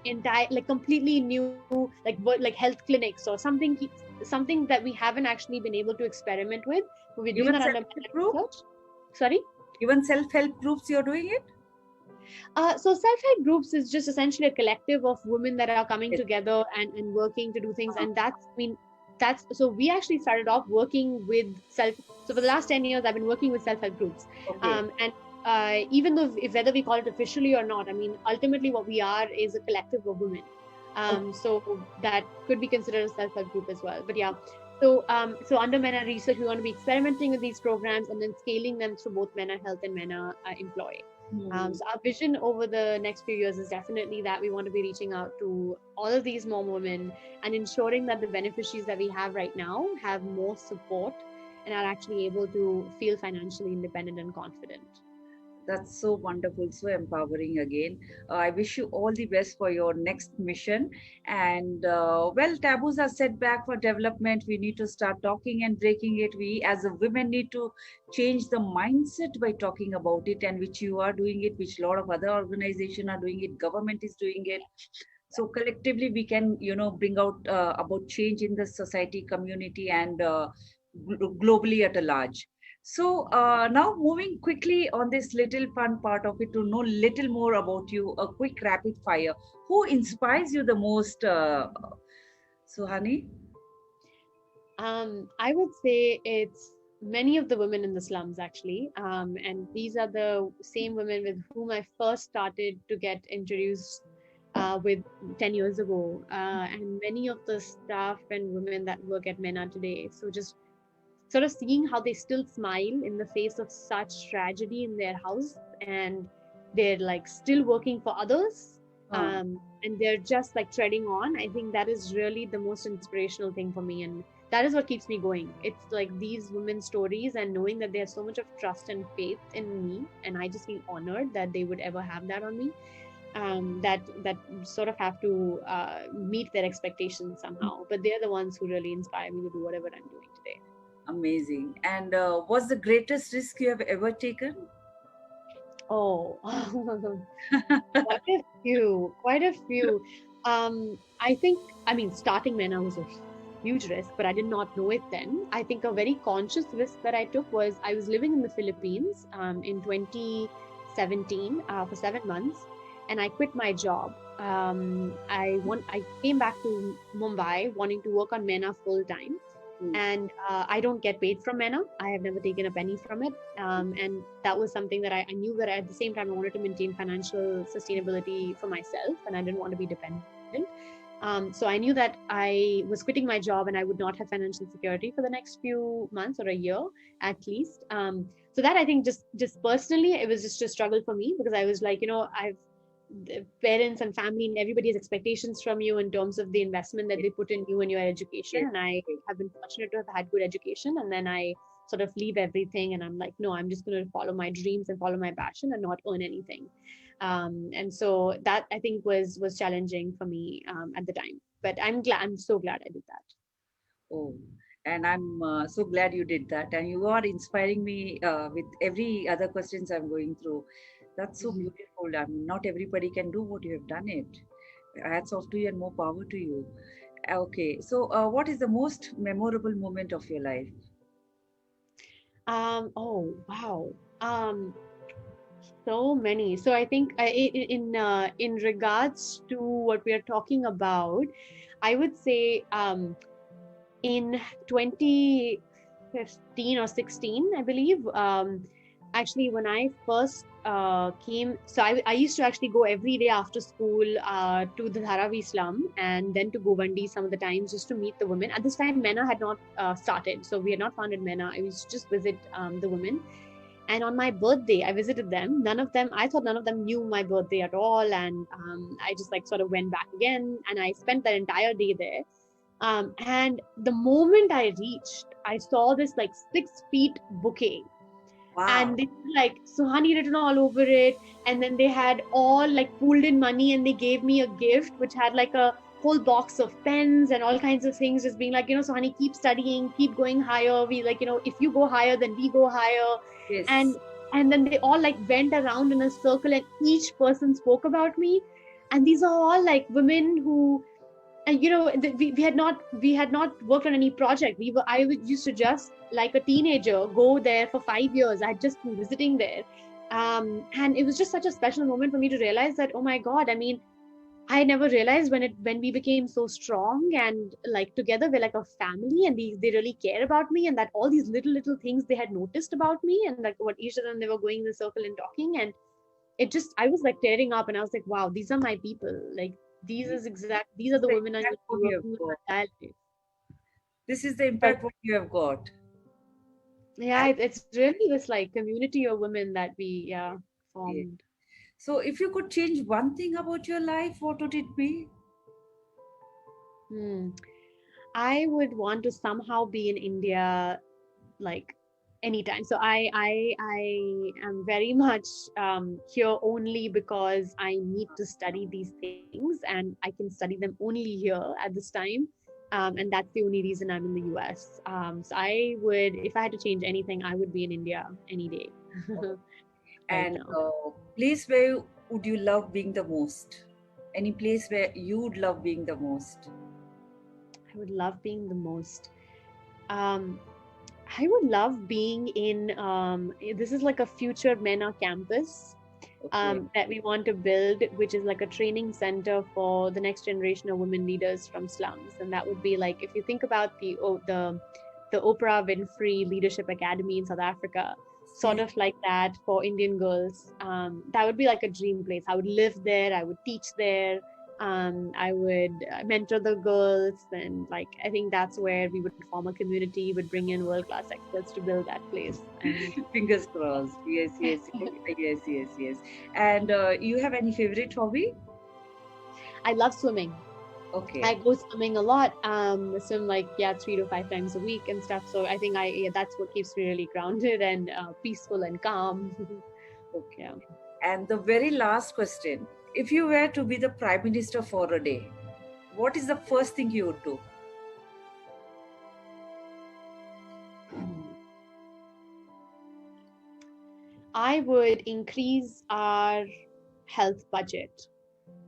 completely new, like health clinics or something that we haven't actually been able to experiment with. We're doing that under research. Sorry? Even self-help groups, you're doing it? So self-help groups is just essentially a collective of women that are coming together and working to do things. And so we actually started off working with so for the last 10 years, I've been working with self-help groups. Okay. Even though whether we call it officially or not, I mean, ultimately what we are is a collective of women. So that could be considered a self-help group as well. But yeah. So under Menna Research, we want to be experimenting with these programs and then scaling them through both Menna Health and Menna Employ. So our vision over the next few years is definitely that we want to be reaching out to all of these more women and ensuring that the beneficiaries that we have right now have more support and are actually able to feel financially independent and confident. That's so wonderful, so empowering again. I wish you all the best for your next mission. And well, taboos are set back for development. We need to start talking and breaking it. We as a women need to change the mindset by talking about it, and which you are doing it, which a lot of other organizations are doing it, government is doing it. So collectively we can, bring out about change in the society, community, and globally at a large. So now moving quickly on this little fun part of it to know little more about you, a quick rapid fire. Who inspires you the most, Suhani? I would say it's many of the women in the slums actually. And these are the same women with whom I first started to get introduced with 10 years ago. And many of the staff and women that work at Menna today. So just sort of seeing how they still smile in the face of such tragedy in their house, and they're like still working for others, and they're just like treading on. I think that is really the most inspirational thing for me, and that is what keeps me going. It's like these women's stories and knowing that there's so much of trust and faith in me, and I just feel honored that they would ever have that on me. That sort of have to meet their expectations somehow, but they're the ones who really inspire me to do whatever I'm doing today. Amazing. And what's the greatest risk you have ever taken? Oh, quite a few. I think, starting Menna was a huge risk, but I did not know it then. I think a very conscious risk that I took was I was living in the Philippines in 2017 for 7 months, and I quit my job. I came back to Mumbai wanting to work on Menna full time. And I don't get paid from Menna. I have never taken a penny from it. And that was something that I knew that at the same time I wanted to maintain financial sustainability for myself, and I didn't want to be dependent. So I knew that I was quitting my job and I would not have financial security for the next few months or a year at least. So that I think just personally, it was just a struggle for me, because I was like, I've parents and family and everybody's expectations from you in terms of the investment that they put in you and your education. And I have been fortunate to have had good education. And then I sort of leave everything. And I'm like, no, I'm just going to follow my dreams and follow my passion and not earn anything. And so that I think was challenging for me at the time. But I'm so glad I did that. Oh, and I'm so glad you did that. And you are inspiring me with every other questions I'm going through. That's so Mhm. beautiful. I mean, not everybody can do what you have done it. Hats off to you and more power to you. Okay, so what is the most memorable moment of your life? Oh, wow. So many. So I think in regards to what we are talking about, I would say in 2015 or 16, I believe. Actually, when I first came, so I used to actually go every day after school to the Dharavi slum and then to Govandi some of the times just to meet the women. At this time, MENA had not started, so we had not founded MENA. I used to just visit the women. And on my birthday, I visited them. I thought none of them knew my birthday at all. And I just like sort of went back again and I spent that entire day there. And the moment I reached, I saw this like 6 feet bouquet, Wow. and they had like Suhani written all over it. And then they had all like pooled in money, and they gave me a gift which had like a whole box of pens and all kinds of things, just being like, Suhani, keep studying, keep going higher. We like, if you go higher, then we go higher. And Yes. and then they all like went around in a circle, and each person spoke about me. And these are all like women who, and we had not worked on any project. Used to just like a teenager go there for 5 years. I had just been visiting there, and it was just such a special moment for me to realize that, oh my god, I mean, I never realized when we became so strong and like together we're like a family, and they really care about me, and that all these little things they had noticed about me, and like what each of them they were going in the circle and talking. And it just, I was like tearing up, and I was like, wow, these are my people. Like these are This is the the women I'm going impact to what be you working have with my got. entire life. This is the But impact what you have got. yeah, it's really this like community of women that we, yeah, Okay. formed. So, if you could change one thing about your life, what would it be? Hmm. I would want to somehow be in India like anytime. So I am very much here only because I need to study these things, and I can study them only here at this time. And that's the only reason I'm in the US. So I would, if I had to change anything, I would be in India any day right And now. place where would you love being the most? Any place where you would love being the most? I would love being the most. Um, I would love being in, this is like a future MENA campus Okay. that we want to build, which is like a training center for the next generation of women leaders from slums. And that would be like, if you think about the Oprah Winfrey Leadership Academy in South Africa, sort Yes. of like that for Indian girls. That would be like a dream place. I would live there. I would teach there. I would mentor the girls, and like I think that's where we would form a community, would bring in world class experts to build that place. And Fingers crossed. Yes, yes, yes, yes, yes. And you have any favorite hobby? I love swimming. Okay. I go swimming a lot. Swim like, yeah, 3 to 5 times a week and stuff. So I think that's what keeps me really grounded and peaceful and calm. Okay. Yeah. And the very last question: if you were to be the prime minister for a day, what is the first thing you would do? Hmm. I would increase our health budget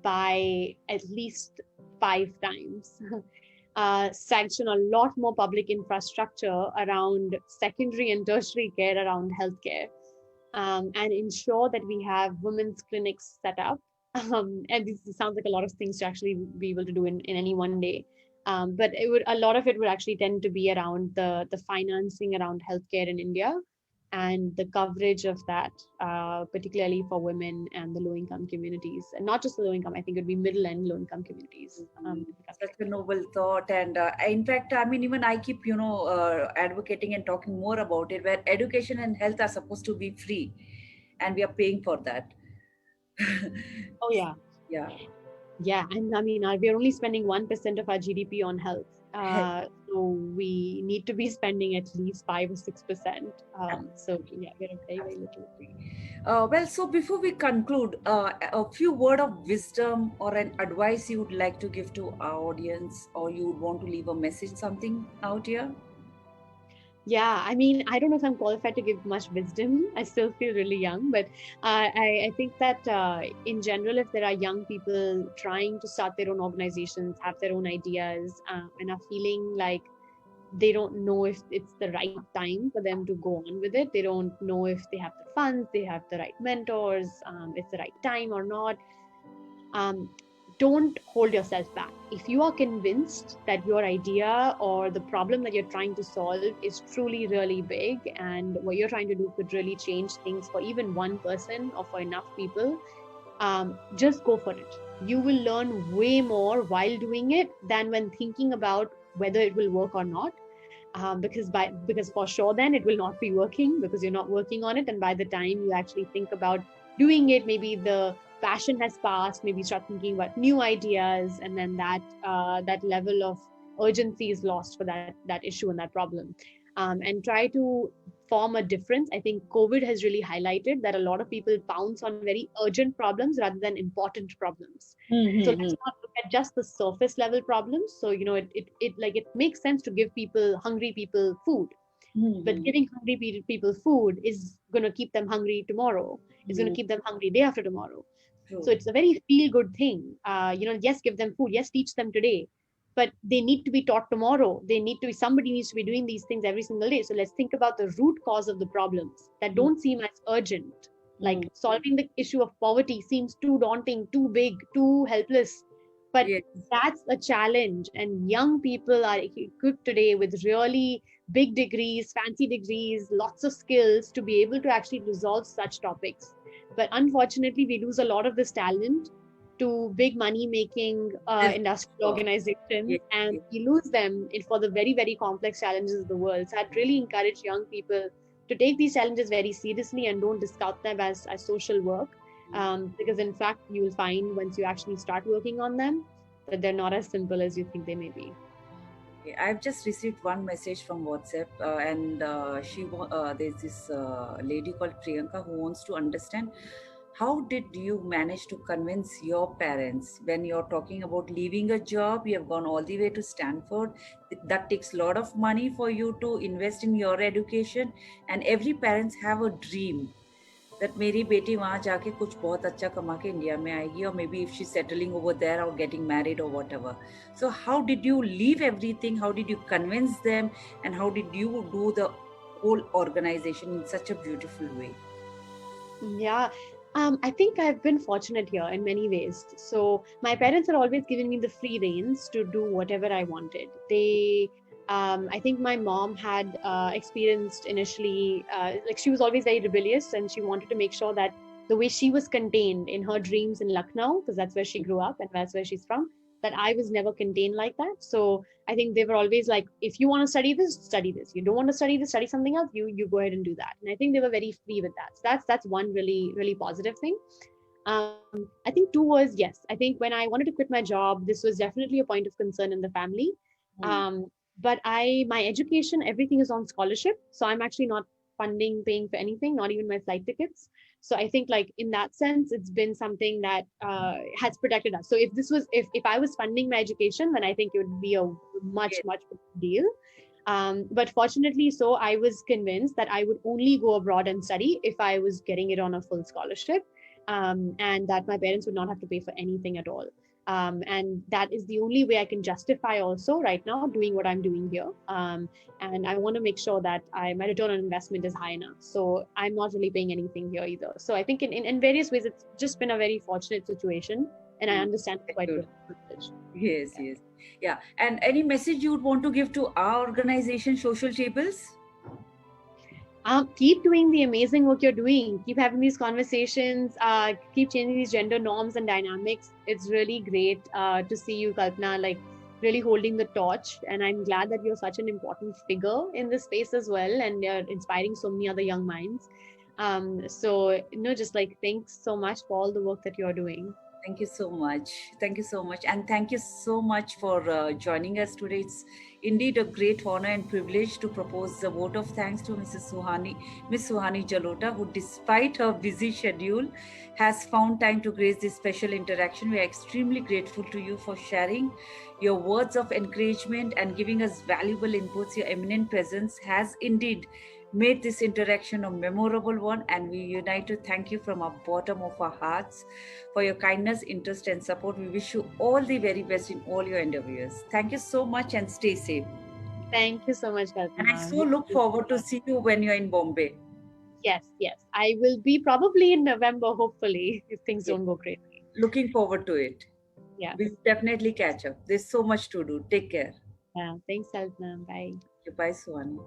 by at least 5 times. Sanction a lot more public infrastructure around secondary and tertiary care around healthcare, and ensure that we have women's clinics set up. And this sounds like a lot of things to actually be able to do in any one day. But a lot of it would actually tend to be around the financing around healthcare in India and the coverage of that, particularly for women and the low income communities, and not just the low income. I think it would be middle and low income communities in the Such country. a noble thought, and in fact, I mean, even I keep, advocating and talking more about it, where education and health are supposed to be free, and we are paying for that. Oh yeah. Yeah. Yeah, and I mean, we are only spending 1% of our GDP on health. Health. So we need to be spending at least 5 or 6%. So yeah, we're a very, very little. Well, so before we conclude, a few word of wisdom or an advice you would like to give to our audience, or you would want to leave a message, something out here? Yeah, I mean, I don't know if I'm qualified to give much wisdom. I still feel really young, but I think that in general, if there are young people trying to start their own organizations, have their own ideas, and are feeling like they don't know if it's the right time for them to go on with it, they don't know if they have the funds, they have the right mentors, it's the right time or not. um, don't hold yourself back. If you are convinced that your idea or the problem that you're trying to solve is truly really big and what you're trying to do could really change things for even one person or for enough people, just go for it. You will learn way more while doing it than when thinking about whether it will work or not. Because for sure then it will not be working because you're not working on it, and by the time you actually think about doing it, maybe the passion has passed, maybe start thinking about new ideas, and then that level of urgency is lost for that issue and that problem. And try to form a difference. I think COVID has really highlighted that a lot of people pounce on very urgent problems rather than important problems. So let's not look at just the surface level problems. So it makes sense to give people, hungry people, food, but giving hungry people food is going to keep them hungry tomorrow. It's going to keep them hungry day after tomorrow. So True. it's a very feel good thing. Yes, give them food. Yes, teach them today, but they need to be taught tomorrow. Somebody needs to be doing these things every single day. So let's think about the root cause of the problems that Mm, don't seem as urgent. mm. Like solving the issue of poverty seems too daunting, too big, too helpless. But Yes. that's a challenge. And young people are equipped today with really big degrees, fancy degrees, lots of skills to be able to actually resolve such topics. But unfortunately, we lose a lot of this talent to big money making This, industrial yes, organizations, and yes. we lose them for the very, very complex challenges of the world. So I'd really encourage young people to take these challenges very seriously and don't discount them as social work. Because in fact, you'll find once you actually start working on them that they're not as simple as you think they may be. Okay, I've just received one message from WhatsApp, and there's this lady called Priyanka who wants to understand how did you manage to convince your parents when you're talking about leaving a job? You have gone all the way to Stanford. That takes a lot of money for you to invest in your education, and every parents have a dream that मेरी बेटी वहाँ जाके कुछ बहुत अच्छा कमा के India में आएगी, or maybe if she's settling over there or getting married or whatever. So how did you leave everything? How did you convince them? And how did you do the whole organization in such a beautiful way? Yeah. I think I've been fortunate here in many ways. So my parents are always giving me the free reins to do whatever I wanted. I think my mom had experienced initially, like she was always very rebellious and she wanted to make sure that the way she was contained in her dreams in Lucknow, because that's where she grew up and that's where she's from, that I was never contained like that. So I think they were always like, if you want to study this, study this. You don't want to study this, study something else. You go ahead and do that. And I think they were very free with that. So that's one really really positive thing. I think two was yes. I think when I wanted to quit my job, this was definitely a point of concern in the family. Hmm. But my education, everything is on scholarship, so I'm actually not paying for anything, not even my flight tickets. So I think like in that sense it's been something that has protected us. So if I was funding my education, then I think it would be a much Yes. much bigger deal. But fortunately, so I was convinced that I would only go abroad and study if I was getting it on a full scholarship, and that my parents would not have to pay for anything at all. And that is the only way I can justify also right now doing what I'm doing here. And I want to make sure that my return on investment is high enough. So I'm not really paying anything here either. So I think in various ways, it's just been a very fortunate situation. And I Hmm. understand it's quite Good. privilege. Yes, Yeah. yes. Yeah. And any message you would want to give to our organization, Social Tables? Keep doing the amazing work you're doing. Keep having these conversations. Keep changing these gender norms and dynamics. It's really great to see you, Kalpana, like really holding the torch. And I'm glad that you're such an important figure in this space as well, and you're inspiring so many other young minds. So just like thanks so much for all the work that you're doing. Thank you so much. Thank you so much. And thank you so much for joining us today. It's indeed a great honor and privilege to propose a vote of thanks to Miss Suhani Jalota, who, despite her busy schedule, has found time to grace this special interaction. We are extremely grateful to you for sharing your words of encouragement and giving us valuable inputs. Your eminent presence has indeed made this interaction a memorable one, and we unite to thank you from our bottom of our hearts for your kindness, interest, and support. We wish you all the very best in all your endeavors. Thank you so much and stay safe. Thank you so much, And I Kalpana. so look forward to see you when you're in Bombay. Yes, yes. I will be probably in November, hopefully, if things Yes. don't go crazy. Looking forward to it. Yes. We'll definitely catch up. There's so much to do. Take care. Yeah. Thanks, Kalpana. Bye. Bye, Suhani.